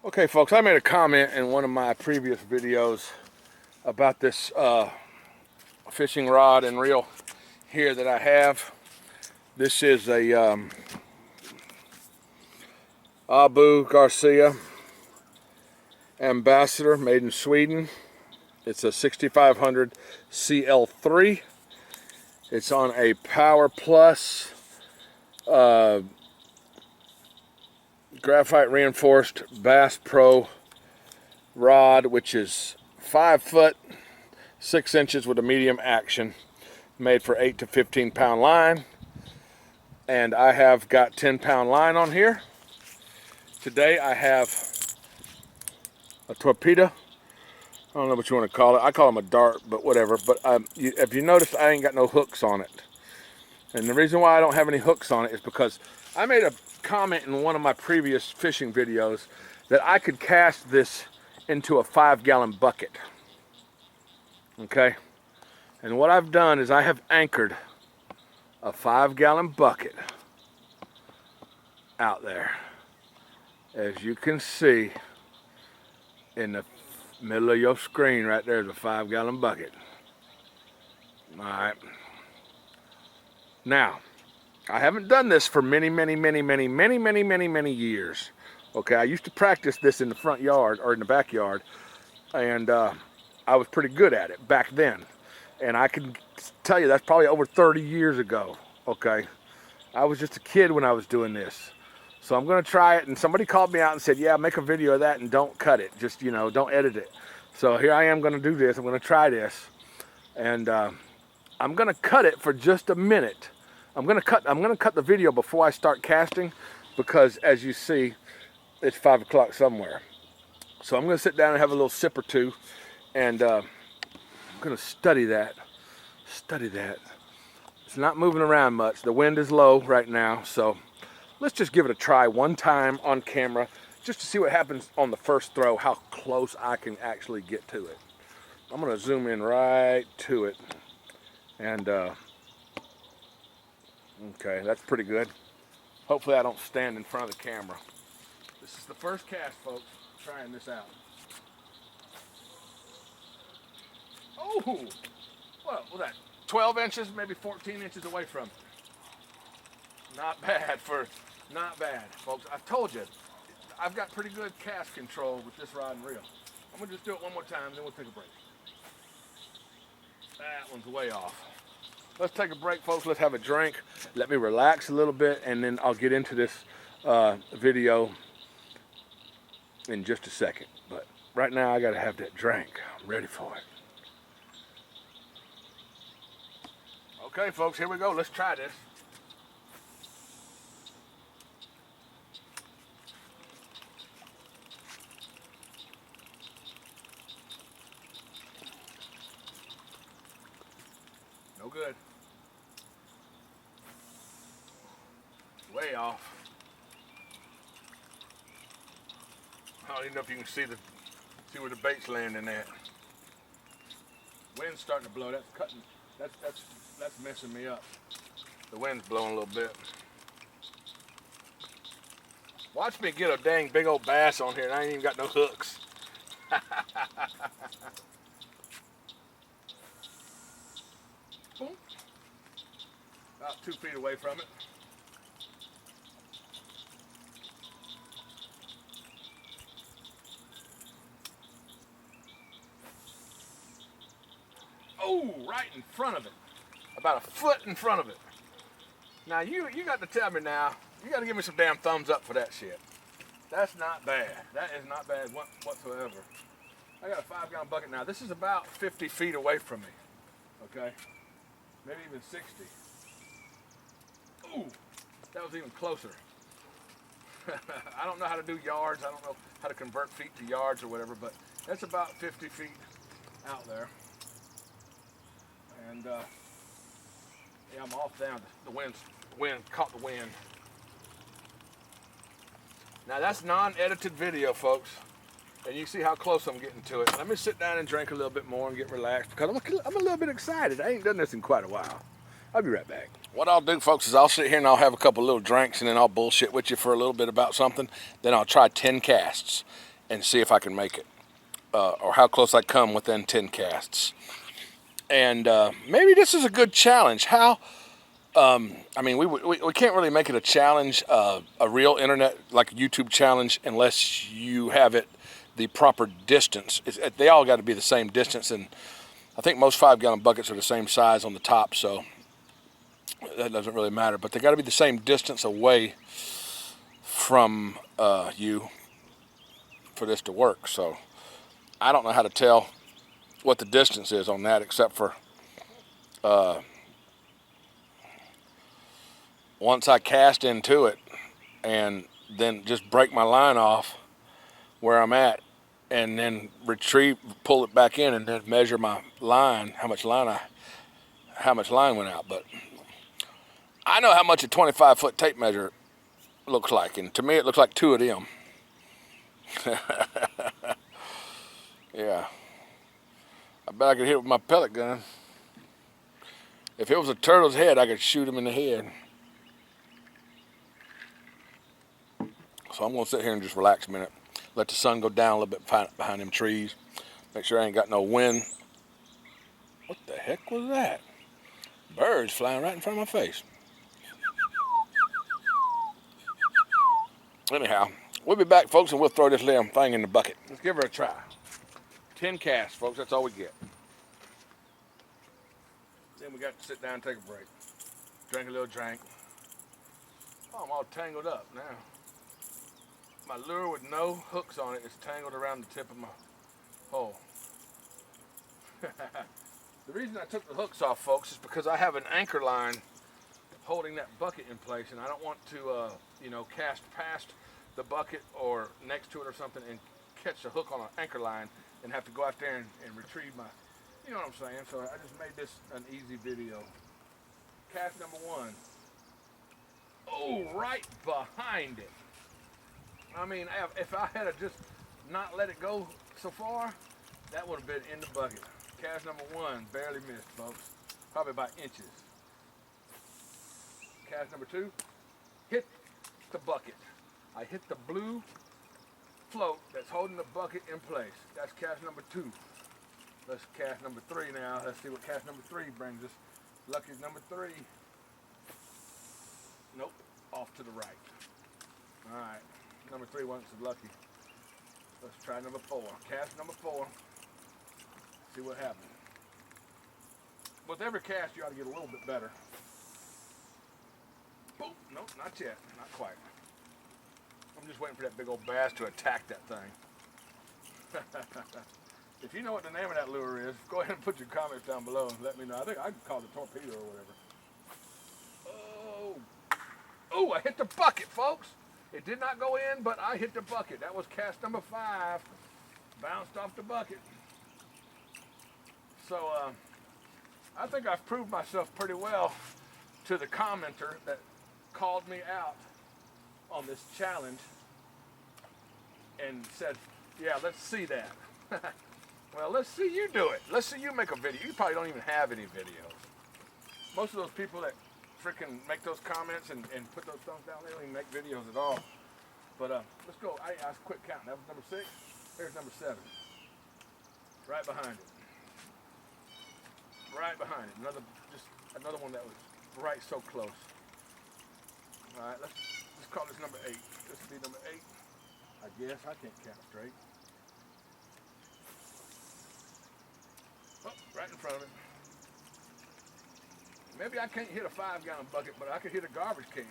Okay, folks, I made a comment in one of my previous videos about this fishing rod and reel here that I have. This is a Abu Garcia Ambassador made in Sweden. It's a 6500 CL3. It's on a Power Plus graphite reinforced Bass Pro rod, which is 5 foot 6 inches with a medium action, made for 8 to 15 pound line. And I have got 10-pound line on here. Today I have a torpedo. I don't know what you want to call it. I call them a dart, but whatever. But if you notice, I ain't got no hooks on it. And the reason why I don't have any hooks on it is because I made a comment in one of my previous fishing videos that I could cast this into a 5-gallon bucket. Okay? And what I've done is I have anchored a 5-gallon bucket out there. As you can see, in the middle of your screen right there is a 5-gallon bucket. All right. Now, I haven't done this for many years. Okay, I used to practice this in the front yard or in the backyard, and I was pretty good at it back then. And I can tell you that's probably over 30 years ago. Okay, I was just a kid when I was doing this. So I'm gonna try it, and somebody called me out and said, yeah, make a video of that and don't cut it. Just, you know, don't edit it. So here I am gonna do this. I'm gonna try this. And I'm gonna cut it for just a minute. I'm gonna cut the video before I start casting, because as you see, it's 5 o'clock somewhere. So I'm gonna sit down and have a little sip or two, and I'm gonna study that. It's not moving around much. The wind is low right now, so let's just give it a try one time on camera, just to see what happens on the first throw, how close I can actually get to it. I'm gonna zoom in right to it, and okay, that's pretty good. Hopefully I don't stand in front of the camera. This is the first cast, folks, trying this out. Oh, what was that? 12 inches, maybe 14 inches away from it. Not bad, folks. I've told you, I've got pretty good cast control with this rod and reel. I'm gonna just do it one more time, then we'll take a break. That one's way off. Let's take a break, folks. Let's have a drink. Let me relax a little bit, and then I'll get into this video in just a second. But right now, I gotta have that drink. I'm ready for it. Okay, folks, here we go. Let's try this. No good. Way off. I don't even know if you can see where the bait's landing at. Wind's starting to blow. That's cutting. That's messing me up. The wind's blowing a little bit. Watch me get a dang big old bass on here, and I ain't even got no hooks. Boom. About 2 feet away from it. Oh, right in front of it. About a foot in front of it. Now you got to tell me now. You got to give me some damn thumbs up for that shit. That's not bad. That is not bad whatsoever. I got a 5-gallon bucket now. This is about 50 feet away from me. Okay? Maybe even 60. Ooh, that was even closer. I don't know how to do yards. I don't know how to convert feet to yards or whatever, but that's about 50 feet out there. And yeah, I'm off down. The wind caught the wind. Now that's non-edited video, folks, and you see how close I'm getting to it. Let me sit down and drink a little bit more and get relaxed, because I'm a little bit excited. I ain't done this in quite a while. I'll be right back. What I'll do, folks, is I'll sit here and I'll have a couple little drinks, and then I'll bullshit with you for a little bit about something. Then I'll try 10 casts. and see if I can make it, or how close I come within 10 casts. And maybe this is a good challenge. How? I mean, we can't really make it a challenge, a real internet, like a YouTube challenge, unless you have it the proper distance. They all got to be the same distance, and I think most 5-gallon buckets are the same size on the top, so that doesn't really matter. But they got to be the same distance away from you for this to work. So I don't know how to tell what the distance is on that, except for once I cast into it and then just break my line off where I'm at, and then pull it back in, and then measure my line, how much line went out. But I know how much a 25-foot tape measure looks like, and to me it looks like 2 of them. Yeah, I bet I could hit it with my pellet gun. If it was a turtle's head, I could shoot him in the head. So I'm gonna sit here and just relax a minute. Let the sun go down a little bit behind them trees. Make sure I ain't got no wind. What the heck was that? Birds flying right in front of my face. Anyhow, we'll be back, folks, and we'll throw this damn thing in the bucket. Let's give her a try. 10 casts, folks, that's all we get. Then we got to sit down and take a break. Drink a little drink. Oh, I'm all tangled up now. My lure with no hooks on it is tangled around the tip of my hole. The reason I took the hooks off, folks, is because I have an anchor line holding that bucket in place, and I don't want to, cast past the bucket or next to it or something and catch a hook on an anchor line and have to go out there and retrieve my, you know what I'm saying? So I just made this an easy video. Cast number 1. Oh, right behind it. I mean, if I had just not let it go so far, that would have been in the bucket. Cast number 1, barely missed, folks. Probably by inches. Cast number 2, hit the bucket. I hit the blue float that's holding the bucket in place. That's cast number 2. Let's cast number 3 now. Let's see what cast number 3 brings us. Lucky number 3. Nope, off to the right. All right, number 3 wasn't so lucky. Let's try number 4. Cast number 4. See what happens. With every cast, you ought to get a little bit better. Boom, nope, not yet, not quite. I'm just waiting for that big old bass to attack that thing. If you know what the name of that lure is, go ahead and put your comments down below and let me know. I think I can call it a torpedo or whatever. Oh, I hit the bucket, folks. It did not go in, but I hit the bucket. That was cast number 5. Bounced off the bucket. So I think I've proved myself pretty well to the commenter that called me out on this challenge and said, yeah, let's see that. Well, let's see you do it. Let's see you make a video. You probably don't even have any videos. Most of those people that freaking make those comments and put those thumbs down, they don't even make videos at all. But let's go. I quit counting. That was number 6. Here's number 7. Right behind it. Right behind it. Another one that was right so close. All right, let's call this number 8. This will be number 8. I guess I can't count straight. Oh, right in front of it. Maybe I can't hit a 5-gallon bucket, but I could hit a garbage can.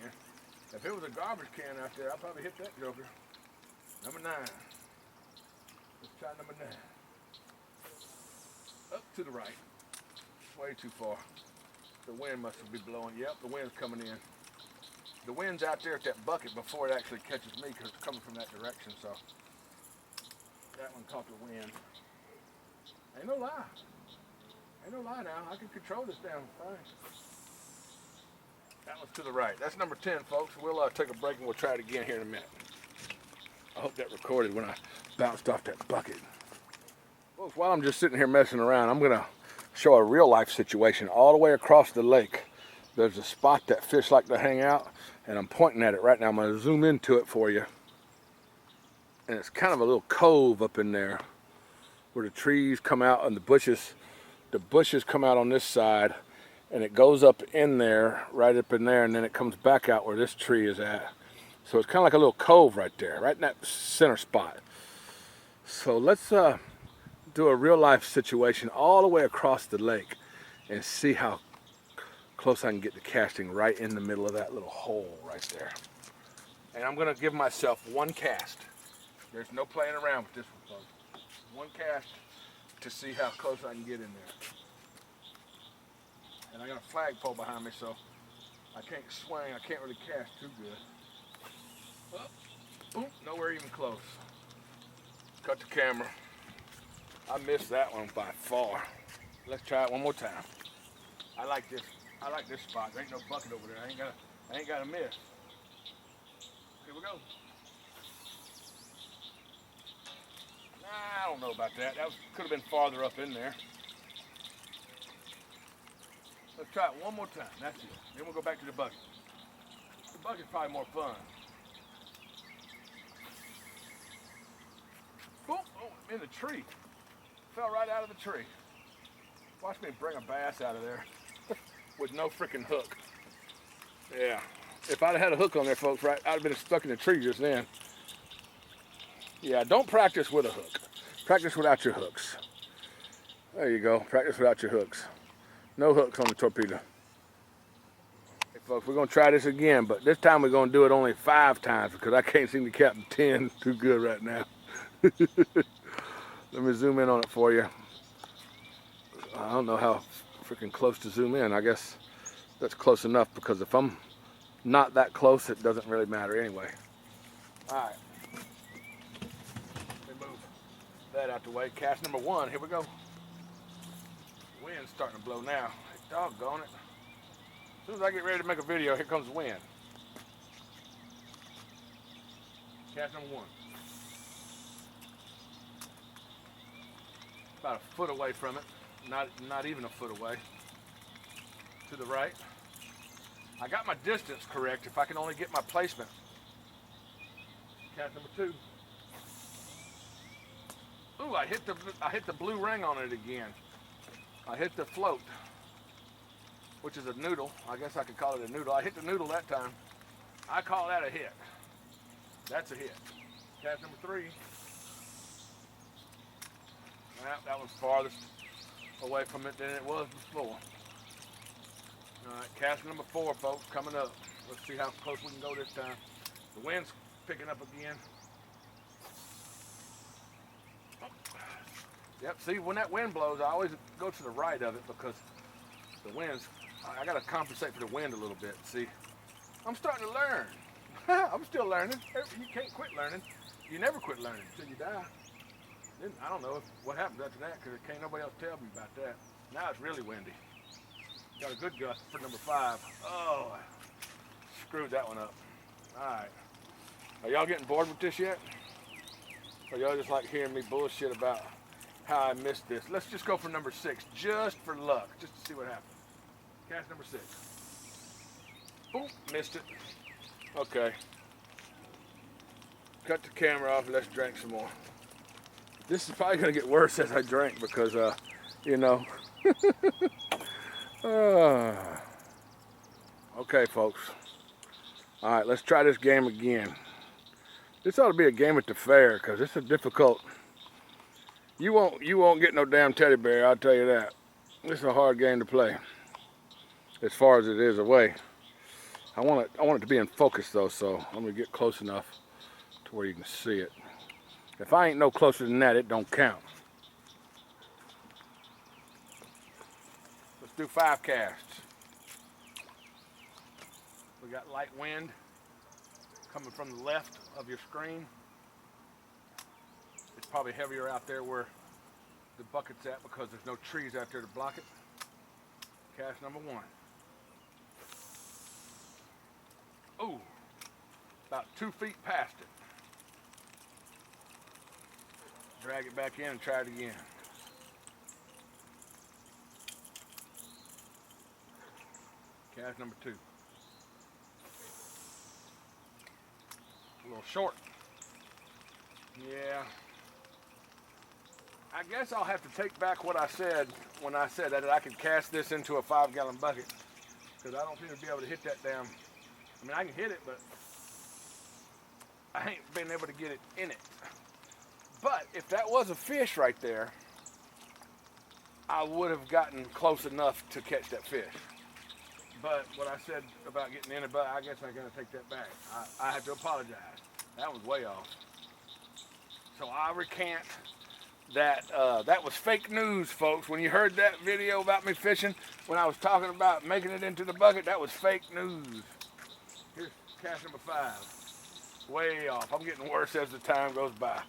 If it was a garbage can out there, I'd probably hit that joker. Number 9. Let's try number 9. Up to the right. Way too far. The wind must be blowing. Yep, the wind's coming in. The wind's out there at that bucket before it actually catches me because it's coming from that direction, so that one caught the wind. Ain't no lie. Ain't no lie now. I can control this damn thing. That one's to the right. That's number 10, folks. We'll take a break and we'll try it again here in a minute. I hope that recorded when I bounced off that bucket. Folks, while I'm just sitting here messing around, I'm going to show a real life situation all the way across the lake. There's a spot that fish like to hang out, and I'm pointing at it right now. I'm going to zoom into it for you. and it's kind of a little cove up in there where the trees come out and the bushes come out on this side, and it goes up in there, right up in there, and then it comes back out where this tree is at. So it's kind of like a little cove right there, right in that center spot. So let's do a real life situation all the way across the lake and see how close I can get to casting right in the middle of that little hole right there. And I'm gonna give myself one cast. There's no playing around with this one, folks. One cast to see how close I can get in there. And I got a flagpole behind me, so I can't swing, I can't really cast too good. Oh, nowhere even close. Cut the camera. I missed that one by far. Let's try it one more time. I like this spot. There ain't no bucket over there. I ain't got to miss. Here we go. Nah, I don't know about that. That could have been farther up in there. Let's try it one more time. That's it. Then we'll go back to the bucket. The bucket's probably more fun. Boom! Oh, I'm in the tree. Fell right out of the tree. Watch me bring a bass out of there with no freaking hook. Yeah. If I'd had a hook on there, folks, right, I'd have been stuck in the tree just then. Yeah, don't practice with a hook. Practice without your hooks. There you go. Practice without your hooks. No hooks on the torpedo. Hey, folks, we're going to try this again, but this time we're going to do it only 5 times because I can't seem to count to 10 too good right now. Let me zoom in on it for you. I don't know how freaking close to zoom in. I guess that's close enough because if I'm not that close, it doesn't really matter anyway. All right. Let me move that out the way. Cast number 1. Here we go. Wind's starting to blow now. Doggone it. As soon as I get ready to make a video, here comes the wind. Cast number 1. About a foot away from it. Not even a foot away. To the right. I got my distance correct if I can only get my placement. Cast number 2. Ooh, I hit the blue ring on it again. I hit the float, which is a noodle. I guess I could call it a noodle. I hit the noodle that time. I call that a hit. That's a hit. Cast number 3. That one's farthest away from it than it was before. All right, cast number 4, folks, coming up. Let's see how close we can go this time. The wind's picking up again. Yep, see, when that wind blows, I always go to the right of it because the wind's, I got to compensate for the wind a little bit. See, I'm starting to learn. I'm still learning. You can't quit learning. You never quit learning until you die. Then, I don't know what happens after that because can't nobody else tell me about that. Now it's really windy. Got a good gust for number 5. Oh, I screwed that one up. All right. Are y'all getting bored with this yet? Or y'all just like hearing me bullshit about how I missed this? Let's just go for number 6, just for luck, just to see what happens. Cast number 6. Boom, missed it. Okay. Cut the camera off and let's drink some more. This is probably gonna get worse as I drink because, you know. Okay, folks. All right, let's try this game again. This ought to be a game at the fair because it's a difficult. You won't get no damn teddy bear, I'll tell you that. This is a hard game to play, as far as it is away. I want it to be in focus though, so I'm gonna get close enough to where you can see it. If I ain't no closer than that, it don't count. Let's do 5 casts. We got light wind coming from the left of your screen. It's probably heavier out there where the bucket's at because there's no trees out there to block it. Cast number 1. Ooh, about 2 feet past it. Drag it back in and try it again. Cast number 2. A little short. Yeah. I guess I'll have to take back what I said when I said that I could cast this into a 5-gallon bucket, because I don't seem to be able to hit that damn. I mean, I can hit it, but I ain't been able to get it in it. But if that was a fish right there, I would have gotten close enough to catch that fish. But what I said about getting in it, but I guess I'm gonna take that back. I have to apologize. That was way off. So I recant that. That was fake news, folks. When you heard that video about me fishing, when I was talking about making it into the bucket, that was fake news. Here's cast number 5. Way off. I'm getting worse as the time goes by.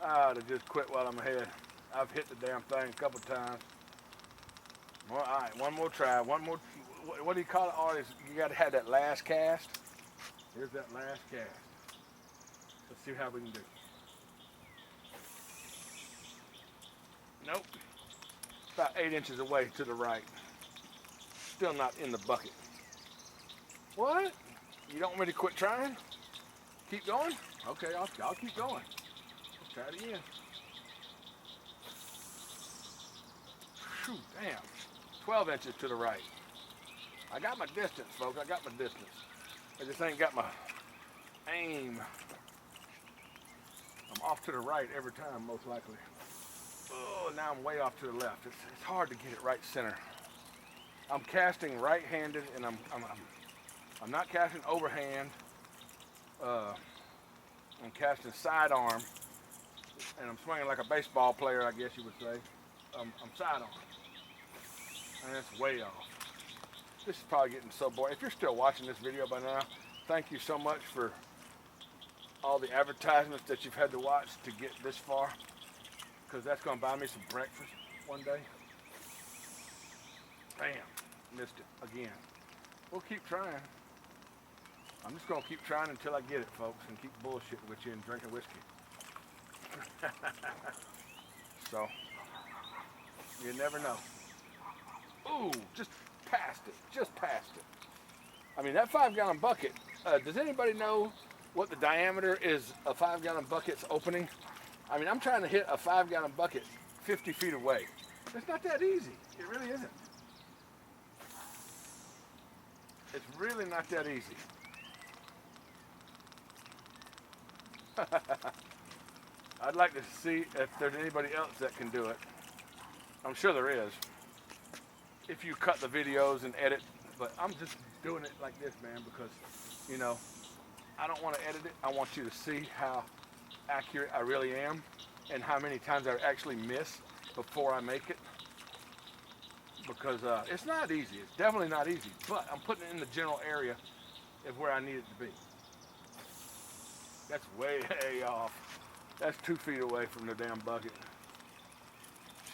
I ought to just quit while I'm ahead. I've hit the damn thing a couple times. Well, all right, one more try. One more. What do you call it? Oh, you got to have that last cast. Here's that last cast. Let's see how we can do. Nope. About 8 inches away to the right. Still not in the bucket. What? You don't want me to quit trying? Keep going? Okay, I'll keep going. Let's try it again. Whew, damn. 12 inches to the right. I got my distance, folks. I got my distance. I just ain't got my aim. I'm off to the right every time, most likely. Oh, now I'm way off to the left. It's hard to get it right center. I'm casting right-handed, and I'm not casting overhand. I'm casting sidearm, and I'm swinging like a baseball player, I guess you would say. I'm sidearm, and it's way off. This is probably getting so boring. If you're still watching this video by now, thank you so much for all the advertisements that you've had to watch to get this far, because that's going to buy me some breakfast one day. Bam, missed it again. We'll keep trying. I'm just going to keep trying until I get it, folks, and keep bullshitting with you and drinking whiskey. So, you never know. Ooh, just past it. Just past it. I mean, that 5-gallon bucket, does anybody know what the diameter is a 5-gallon bucket's opening? I mean, I'm trying to hit a 5-gallon bucket 50 feet away. It's not that easy. It really isn't. It's really not that easy. I'd like to see if there's anybody else that can do it. I'm sure there is, if you cut the videos and edit, but I'm just doing it like this, man, because, you know, I don't want to edit it. I want you to see how accurate I really am and how many times I actually miss before I make it, because it's not easy. It's definitely not easy, but I'm putting it in the general area of where I need it to be. That's way off. That's 2 feet away from the damn bucket.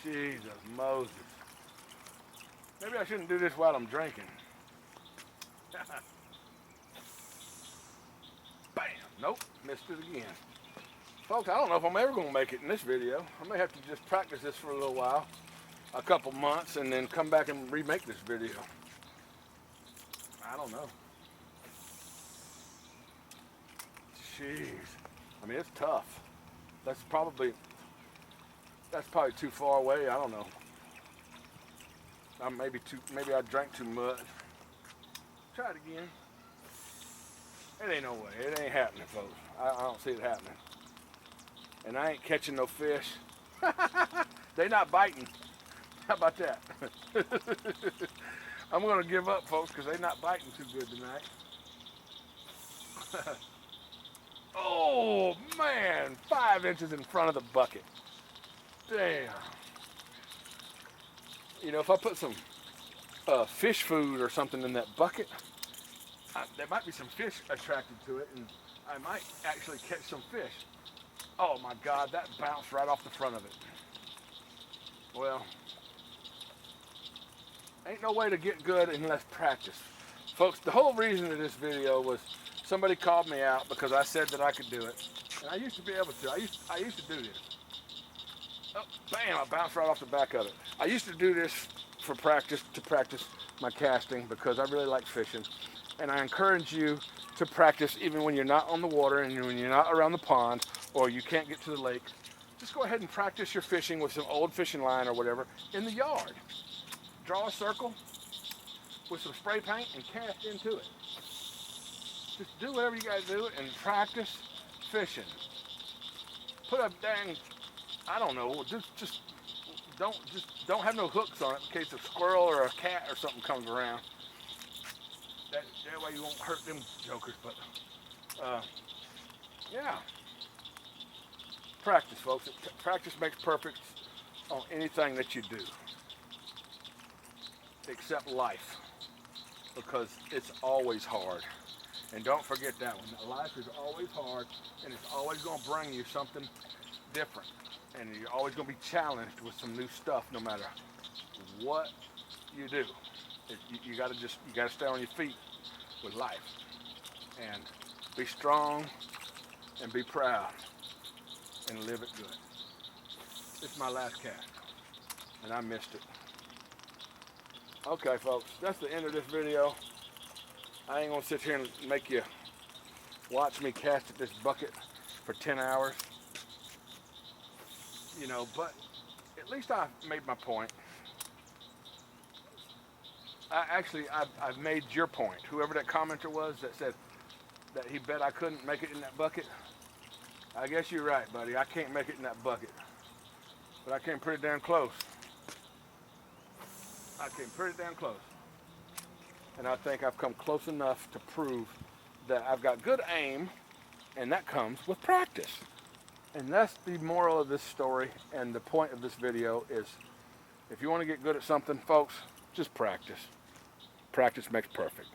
Jesus Moses. Maybe I shouldn't do this while I'm drinking. Bam! Nope, missed it again. Folks, I don't know if I'm ever going to make it in this video. I may have to just practice this for a little while, a couple months, and then come back and remake this video. I don't know. Jeez. I mean, it's tough. That's probably too far away. I don't know. Maybe I drank too much. Try it again. It ain't no way. It ain't happening, folks. I don't see it happening. And I ain't catching no fish. They not biting. How about that? I'm gonna give up, folks, because they not biting too good tonight. Oh man, 5 inches in front of the bucket. Damn. You know, if I put some fish food or something in that bucket, there might be some fish attracted to it, and I might actually catch some fish. Oh my God, that bounced right off the front of it. Well, ain't no way to get good unless practice. Folks, the whole reason of this video was somebody called me out because I said that I could do it. And I used to be able to. I used to do this. Oh, bam, I bounced right off the back of it. I used to do this for practice, to practice my casting, because I really like fishing. And I encourage you to practice even when you're not on the water and when you're not around the pond. or you can't get to the lake, just go ahead and practice your fishing with some old fishing line or whatever in the yard. Draw a circle with some spray paint and cast into it. Just do whatever you gotta do and practice fishing. Put a dang, I don't know, just don't have no hooks on it in case a squirrel or a cat or something comes around. That way you won't hurt them jokers, but yeah. Practice, folks. Practice makes perfect on anything that you do. Except life. Because it's always hard. And don't forget that one. Life is always hard, and it's always going to bring you something different. And you're always going to be challenged with some new stuff no matter what you do. You got to stay on your feet with life. And be strong and be proud and live it good. It's my last cast, and I missed it. Okay, folks, that's the end of this video. I ain't gonna sit here and make you watch me cast at this bucket for 10 hours. You know, but at least I made my point. I've made your point. Whoever that commenter was that said that he bet I couldn't make it in that bucket, I guess you're right, buddy. I can't make it in that bucket. But I came pretty damn close. I came pretty damn close. And I think I've come close enough to prove that I've got good aim, and that comes with practice. And that's the moral of this story, and the point of this video is, if you want to get good at something, folks, just practice. Practice makes perfect.